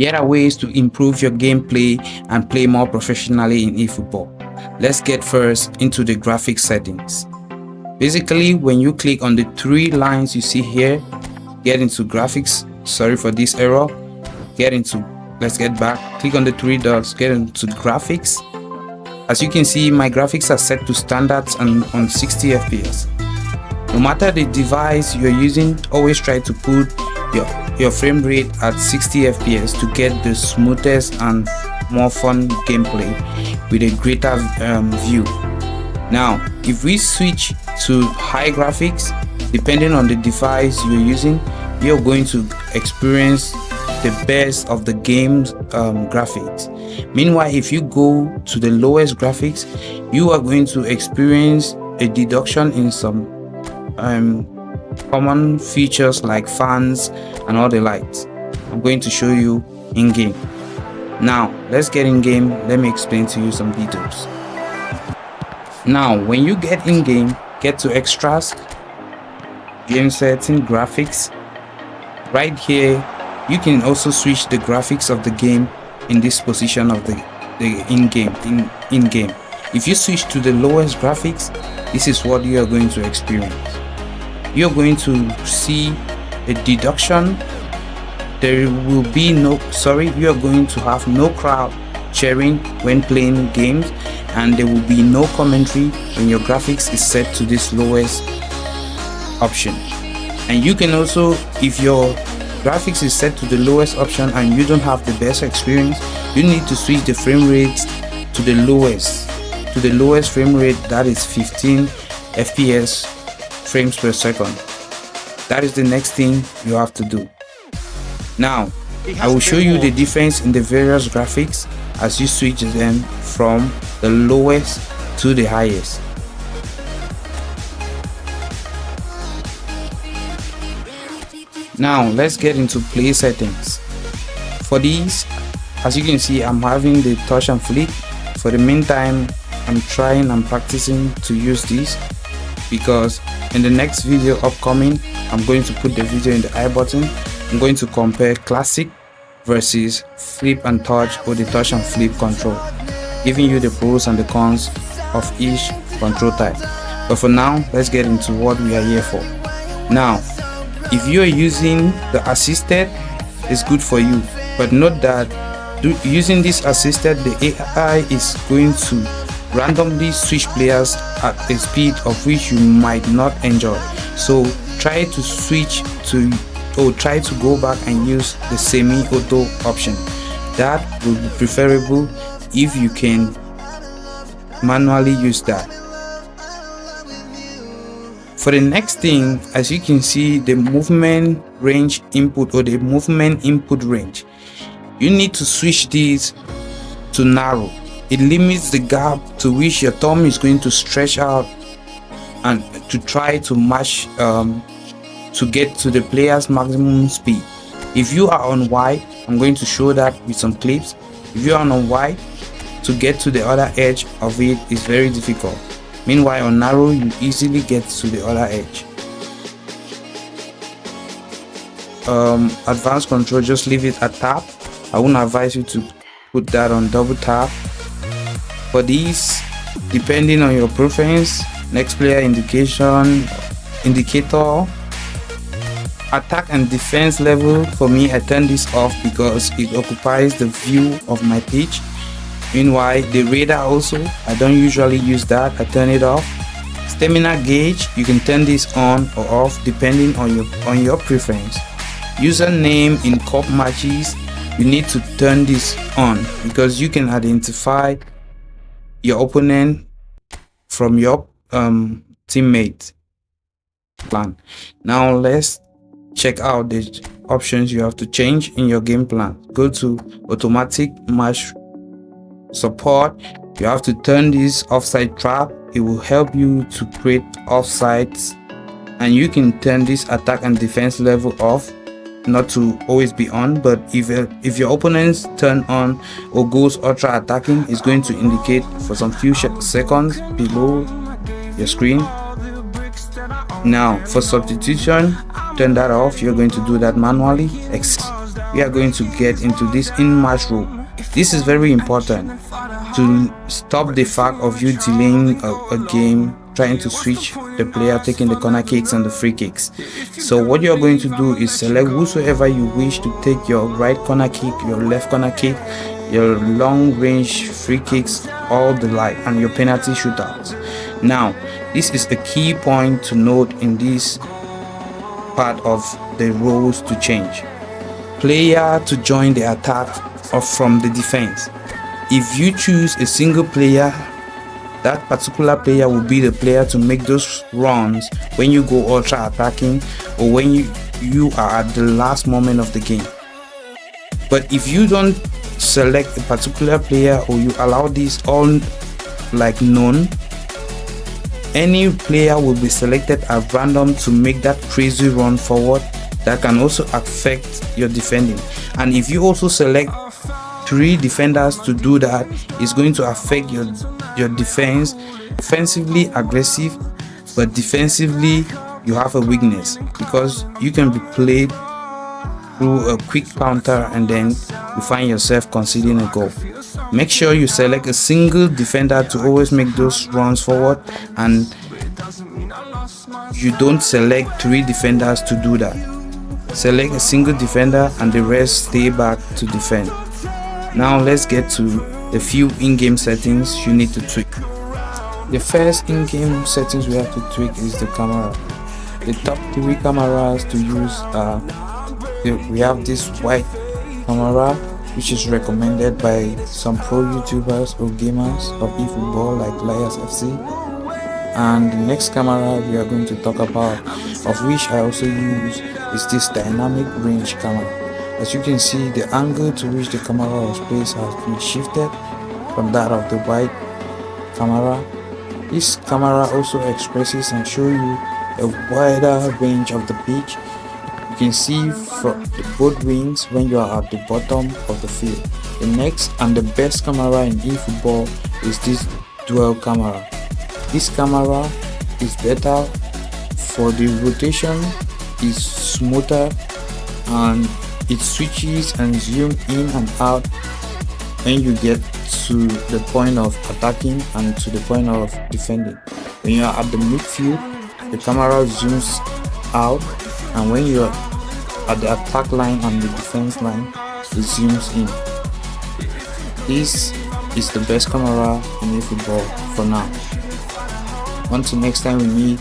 Here are ways to improve your gameplay and play more professionally in eFootball. Let's get first into the graphics settings. Basically, when you click on the three lines you see here, get into graphics. Sorry for this error. Let's get back. Click on the three dots, get into graphics. As you can see, my graphics are set to standards and on 60 FPS. No matter the device you're using, always try to put your frame rate at 60 FPS to get the smoothest and more fun gameplay with a greater view. Now, if we switch to high graphics, depending on the device you're using, you're going to experience the best of the game's graphics. Meanwhile, if you go to the lowest graphics, you are going to experience a deduction in some common features like fans and all the lights. I'm going to show you in game. Now let's get in game. Let me explain to you some details. Now when you get in game, get to extras, game setting, graphics. Right here you can also switch the graphics of the game in this position of the in-game. If you switch to the lowest graphics, this is what you are going to experience. You're going to see a deduction. There will be you are going to have no crowd cheering when playing games, and there will be no commentary when your graphics is set to this lowest option. And you can also, if your graphics is set to the lowest option and you don't have the best experience, you need to switch the frame rates to the lowest frame rate, that is 15 FPS frames per second. That is the next thing you have to do. Now I will show you the difference in the various graphics as you switch them from the lowest to the highest. Now let's get into play settings. For these, as you can see, I'm having the touch and flick. For the meantime, I'm trying and practicing to use this, because in the next video upcoming, I'm going to put the video in the I button. I'm going to compare classic versus flip and touch, or the touch and flip control, giving you the pros and the cons of each control type. But for now, let's get into what we are here for. Now, if you are using the assisted, it's good for you, but note that using this assisted, the AI is going to randomly switch players at a speed of which you might not enjoy. So try to switch to, or try to go back and use the semi-auto option. That will be preferable if you can manually use that. For the next thing, as you can see, the movement range input, or the movement input range, you need to switch this to narrow. It limits the gap to which your thumb is going to stretch out and to try to match to get to the player's maximum speed. If you are on wide, I'm going to show that with some clips. If you are on wide, to get to the other edge of it is very difficult. Meanwhile, on narrow, you easily get to the other edge. Advanced control, just leave it at tap. I wouldn't advise you to put that on double tap. For these, depending on your preference, next player indicator, attack and defense level, for me I turn this off because it occupies the view of my pitch. Meanwhile, the radar also, I don't usually use that, I turn it off. Stamina gauge, you can turn this on or off depending on your preference. Username in cup matches, you need to turn this on because you can identify your opponent from your teammate plan. Now let's check out the options you have to change in your game plan. Go to automatic match support. You have to turn this offside trap. It will help you to create offsides, and you can turn this attack and defense level off, not to always be on. But if your opponents turn on or goes ultra attacking, it's going to indicate for some few seconds below your screen. Now for substitution, turn that off. You're going to do that manually. we are going to get into this in-match rule. This is very important to stop the fact of you delaying a game, trying to switch the player, taking the corner kicks and the free kicks. So what you're going to do is select whosoever you wish to take your right corner kick, your left corner kick, your long range free kicks, all the like, and your penalty shootouts. Now this is a key point to note in this part of the roles to change. Player to join the attack or from the defense. If you choose a single player, that particular player will be the player to make those runs when you go ultra attacking or when you are at the last moment of the game. But if you don't select a particular player or you allow this all like known, any player will be selected at random to make that crazy run forward that can also affect your defending. And if you also select 3 defenders to do that, it's going to affect your defense. Offensively aggressive, but defensively you have a weakness because you can be played through a quick counter and then you find yourself conceding a goal. Make sure you select a single defender to always make those runs forward, and you don't select 3 defenders to do that. Select a single defender and the rest stay back to defend. Now let's get to a few in-game settings you need to tweak. The first in-game settings we have to tweak is the camera. The top 3 cameras to use are we have this white camera, which is recommended by some pro YouTubers or gamers of eFootball like Liars FC. And the next camera we are going to talk about, of which I also use, is this dynamic range camera. As you can see, the angle to which the camera was placed has been shifted from that of the white camera. This camera also expresses and shows you a wider range of the pitch. You can see from both wings when you are at the bottom of the field. The next and the best camera in eFootball is this dual camera. This camera is better for the rotation, is smoother, and it switches and zooms in and out when you get to the point of attacking and to the point of defending. When you are at the midfield, the camera zooms out, and when you are at the attack line and the defense line, it zooms in. This is the best camera in eFootball for now. Until next time we meet,